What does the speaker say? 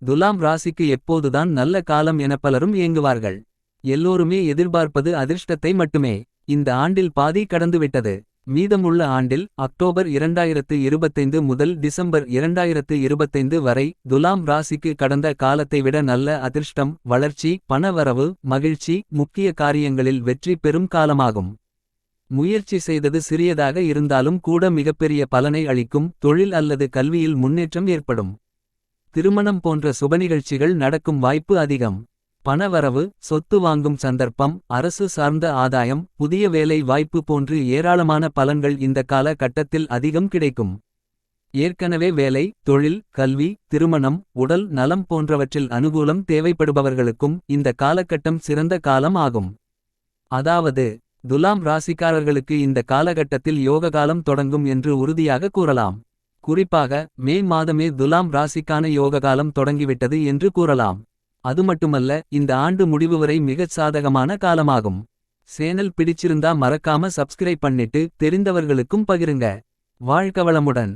துலாம் ராசிக்கு எப்போதுதான் நல்ல காலம் என பலரும் ஏங்குவார்கள். எல்லோருமே எதிர்பார்ப்பது அதிர்ஷ்டத்தை மட்டுமே. இந்த ஆண்டில் பாதி கடந்துவிட்டது. மீதமுள்ள ஆண்டில் அக்டோபர் 2025 முதல் டிசம்பர் 2025 வரை துலாம் ராசிக்கு கடந்த காலத்தை விட நல்ல அதிர்ஷ்டம், வளர்ச்சி, பணவரவு, மகிழ்ச்சி, முக்கிய காரியங்களில் வெற்றி பெறும் காலமாகும். முயற்சி செய்தது சிறியதாக இருந்தாலும் கூட மிகப்பெரிய பலனை அளிக்கும். தொழில் அல்லது கல்வியில் முன்னேற்றம் ஏற்படும். திருமணம் போன்ற சுபநிகழ்ச்சிகள் நடக்கும் வாய்ப்பு அதிகம். பணவரவு, சொத்து வாங்கும் சந்தர்ப்பம், அரசு சார்ந்த ஆதாயம், புதிய வேலை வாய்ப்பு போன்று ஏராளமான பலன்கள் இந்த கால கட்டத்தில் அதிகம் கிடைக்கும். ஏற்கனவே வேலை, தொழில், கல்வி, திருமணம், உடல் நலம் போன்றவற்றில் அனுகூலம் தேவைப்படுபவர்களுக்கும் இந்த காலகட்டம் சிறந்த காலம் ஆகும். அதாவது துலாம் ராசிக்காரர்களுக்கு இந்த காலகட்டத்தில் யோககாலம் தொடங்கும் என்று உறுதியாக கூறலாம். குறிப்பாக மே மாதமே துலாம் ராசிக்கான யோககாலம் தொடங்கிவிட்டது என்று கூறலாம். அதுமட்டுமல்ல, இந்த ஆண்டு முடிவு வரை மிகச் சாதகமான காலமாகும். சேனல் பிடிச்சிருந்தா மறக்காம சப்ஸ்கிரைப் பண்ணிட்டு தெரிந்தவர்களுக்கும் பகிருங்க. வாழ்க வளமுடன்.